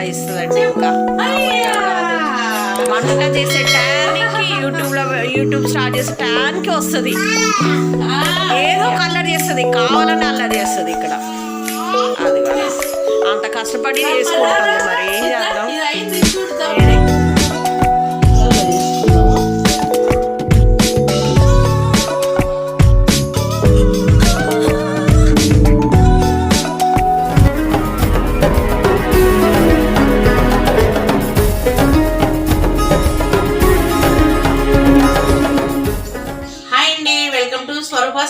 ఇస్తుందండి ఇంకా వంట చేసే టైంకి యూట్యూబ్ స్టార్ట్ చేసే టైంకి వస్తుంది. ఏదో కలర్ చేస్తుంది, కావాలని అల్లరి చేస్తుంది ఇక్కడ. అది అంత కష్టపడి చేసుకుంటుంది, మరి ఏం చేద్దాం.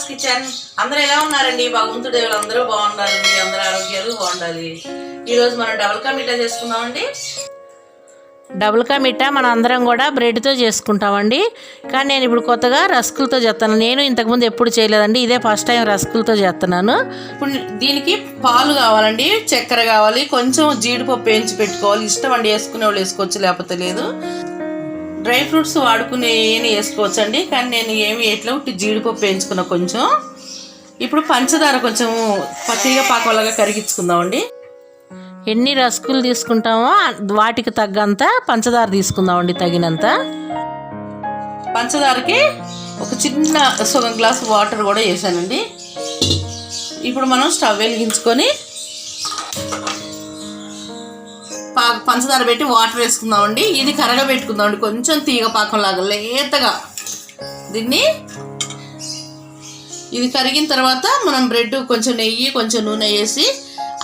కిచెన్ అందరూ ఎలా ఉన్నారండి? భగవంతుడు అందరూ బాగుండాలండి, అందరూ ఆరోగ్యాలు బాగుండాలి. ఈరోజు మనం డబుల్ కా మీఠా చేసుకుందామండి. డబుల్ కా మీఠా మనం అందరం కూడా బ్రెడ్తో చేసుకుంటామండి. కానీ నేను ఇప్పుడు కొత్తగా రస్కులతో చేస్తాను. నేను ఇంతకుముందు ఎప్పుడు చేయలేదండి, ఇదే ఫస్ట్ టైం రస్కులతో చేస్తున్నాను. ఇప్పుడు దీనికి పాలు కావాలండి, చక్కెర కావాలి, కొంచెం జీడిపప్పు వేయించి పెట్టుకోవాలి. ఇష్టం అండి, వేసుకునే వాళ్ళు వేసుకోవచ్చు, లేకపోతే లేదు. డ్రై ఫ్రూట్స్ వాడుకునే వేసుకోవచ్చు అండి, కానీ నేను ఏమి ఎట్లా జీడిపప్పు వేయించుకున్నా కొంచెం. ఇప్పుడు పంచదార కొంచెం పత్తిగా పాకంలాగా కరిగించుకుందామండి. ఎన్ని రస్కులు తీసుకుంటామో వాటికి తగ్గంత పంచదార తీసుకుందామండి, తగినంత. పంచదారకి ఒక చిన్న సగం గ్లాసు వాటర్ కూడా వేసానండి. ఇప్పుడు మనం స్టవ్ వెలిగించుకొని పంచదార పెట్టి వాటర్ వేసుకుందామండి. ఇది కరగబెట్టుకుందామండి, కొంచెం తీగ పాకంలాగా లేతగా. ఇది కరిగిన తర్వాత మనం బ్రెడ్ కొంచెం నెయ్యి కొంచెం నూనె వేసి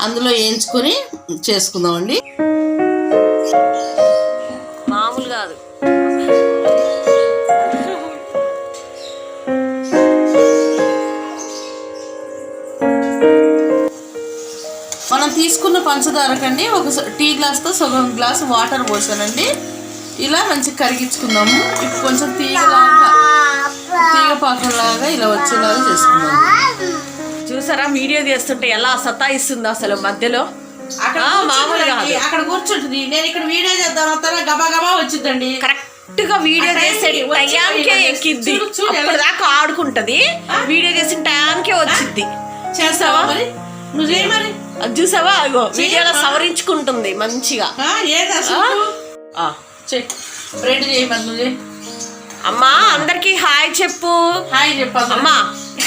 అందులో వేయించుకొని చేసుకుందామండి. మామూలు కాదు. మనం తీసుకున్న పంచదార కండి ఒక టీ గ్లాస్తో సగం గ్లాసు వాటర్ పోసానండి. ఇలా మంచిగా కరిగించుకుందాము. ఇప్పుడు కొంచెం తీగ పాకంలాగా ఇలా వచ్చేలాగా చేసుకుందాము. చూసారా వీడియో చేస్తుంటే ఎలా సతాయిస్తుందో అసలు మధ్యలో. మామూలుగా అక్కడ కూర్చుంటుంది, నేను ఇక్కడ వీడియో చేద్దాం గబా గబా వచ్చిందండి. కరెక్ట్ గా వీడియో చేసే టైంకే ఎక్కిద్ది, దాకా ఆడుకుంటది. వీడియో చేసిన టైంకే వచ్చింది. చేస్తావా మరి? నువ్వు చేయి మరి. అది చూసావా, అగో వీడియోలో సవరించుకుంటుంది మంచిగా. బ్రెడ్ చేయి మరి, నువ్వు చేయి. అమ్మా అందరికి హాయ్ చెప్పు. హాయ్ చెప్పు అమ్మా.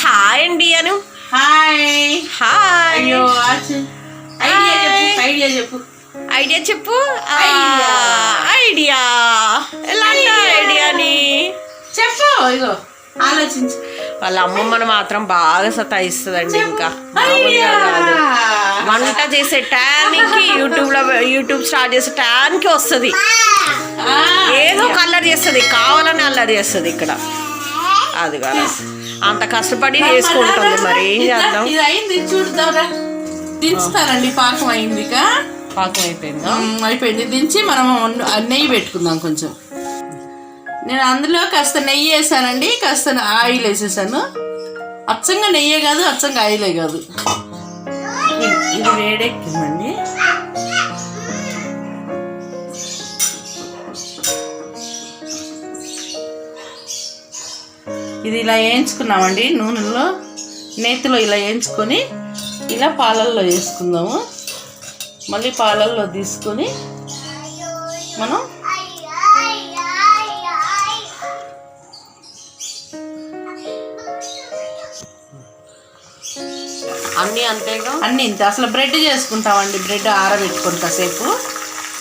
హాయ్ అండి అను. Hi hi. ఐడియా చెప్పు. ఐడియా చెప్పు. ఐడియా ఎలాంటి ఐడియాని చెప్పు. ఇగో ఆలోచించు. వాళ్ళ అమ్మమ్మను మాత్రం బాగా సతాయిస్తుందండి. ఇంకా మామూలుగా కాదు. వంట చేసే టైంకి యూట్యూబ్ స్టార్ట్ చేసే టైంకి వస్తుంది. ఏదో కలర్ చేస్తుంది, కావాలని అల్లరి చేస్తుంది ఇక్కడ. అది కాదు, అంత కష్టపడి చేసుకుంటుంది, మరి ఏం చేద్దాం. ఇది అయింది చూద్దాంరా. దించుతానండి, పాకం అయింది. పాకం అయిపోయింది. దించి మనం నెయ్యి పెట్టుకుందాం కొంచెం. నేను అందులో కాస్త నెయ్యి వేసానండి, కాస్త ఆయిల్ వేసేసాను. అచ్చంగా నెయ్యే కాదు, అచ్చంగా ఆయిలే కాదు. ఇది వేడెక్కిందండి. ఇది ఇలా వేయించుకున్నామండి నూనెలో, నేతిలో ఇలా వేయించుకొని ఇలా పాలల్లో వేసుకుందాము. మళ్ళీ పాలల్లో తీసుకొని మనం అన్నీ అంతేగా, అన్నీ ఇంత. అసలు బ్రెడ్ చేసుకుంటామండి. బ్రెడ్ ఆరబెట్టుకొని కాసేపు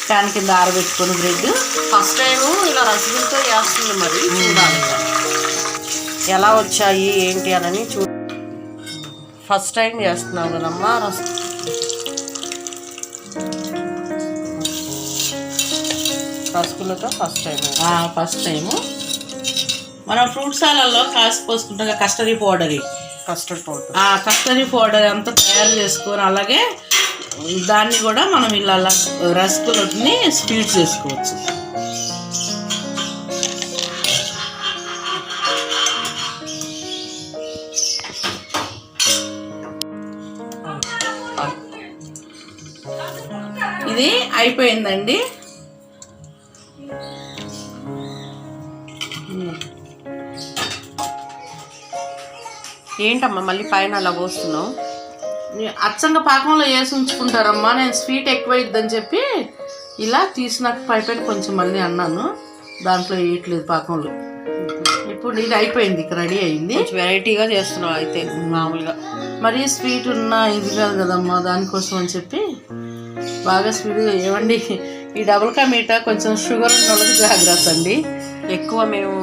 ఫ్యాన్ కింద ఆరబెట్టుకొని బ్రెడ్. ఫస్ట్ టైము ఇలా రసగులతో చేస్తుంది, మరి చూడాలి ఎలా వచ్చాయి ఏంటి అని. ఫస్ట్ టైం చేస్తున్నావు కదమ్మా రసగులతో ఫస్ట్ టైము. మనం ఫ్రూట్ సాలల్లో కాసి పోసుకుంటాం కస్టర్డ్ పౌడర్ అంతా తయారు చేసుకొని, అలాగే దాన్ని కూడా మనం ఇలా రసగుల్లని స్వీట్ చేసుకోవచ్చు. ఇది అయిపోయిందండి. ఏంటమ్మా మళ్ళీ పైన అలా పోస్తున్నావు? అచ్చంగా పాకంలో వేసి ఉంచుకుంటారమ్మా, నేను స్వీట్ ఎక్కువ ఇద్దని చెప్పి ఇలా తీసినాక పైపైన కొంచెం మళ్ళీ అన్నాను, దాంట్లో వేయట్లేదు పాకంలో. ఇప్పుడు ఇది అయిపోయింది, ఇక రెడీ అయింది. వెరైటీగా చేస్తున్నావు అయితే. మామూలుగా మరీ స్వీట్ ఉన్న ఇది కాదు కదమ్మా, దానికోసం అని చెప్పి బాగా స్వీట్గా. ఏమండి ఈ డబుల్ కా మీటా కొంచెం షుగర్ ఉన్న వాళ్ళకి జాగ్రత్త అండి. ఎక్కువ మేము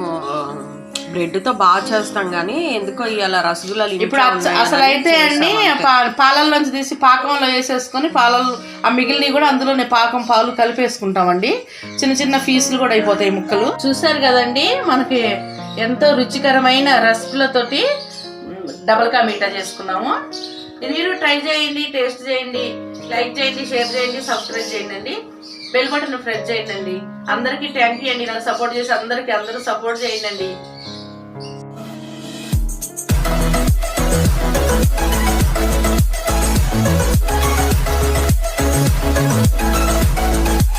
బ్రెడ్తో బాగా చేస్తాం కానీ ఎందుకో ఇవాళ రసగుల్లాలు ఇప్పుడు అసలు అయితే అండి పాలల్లోంచి తీసి పాకంలో వేసేసుకొని పాలలు ఆ మిగిలినవి కూడా అందులోనే పాకం పాలు కలిపేసుకుంటామండి. చిన్న చిన్న పీసులు కూడా అయిపోతాయి ముక్కలు. చూసారు కదండి, మనకి ఎంతో రుచికరమైన రసగుల్లతోటి డబుల్ కా మీటా చేసుకున్నాము. మీరు ట్రై చేయండి, టేస్ట్ చేయండి, లైక్ చేయండి, షేర్ చేయండి, సబ్స్క్రైబ్ చేయండి అండి, బెల్ బటన్ ప్రెస్ చేయండి అండి. అందరికీ థ్యాంక్ యూ అండి, నాకు సపోర్ట్ చేసి అందరూ సపోర్ట్ చేయండి అండి.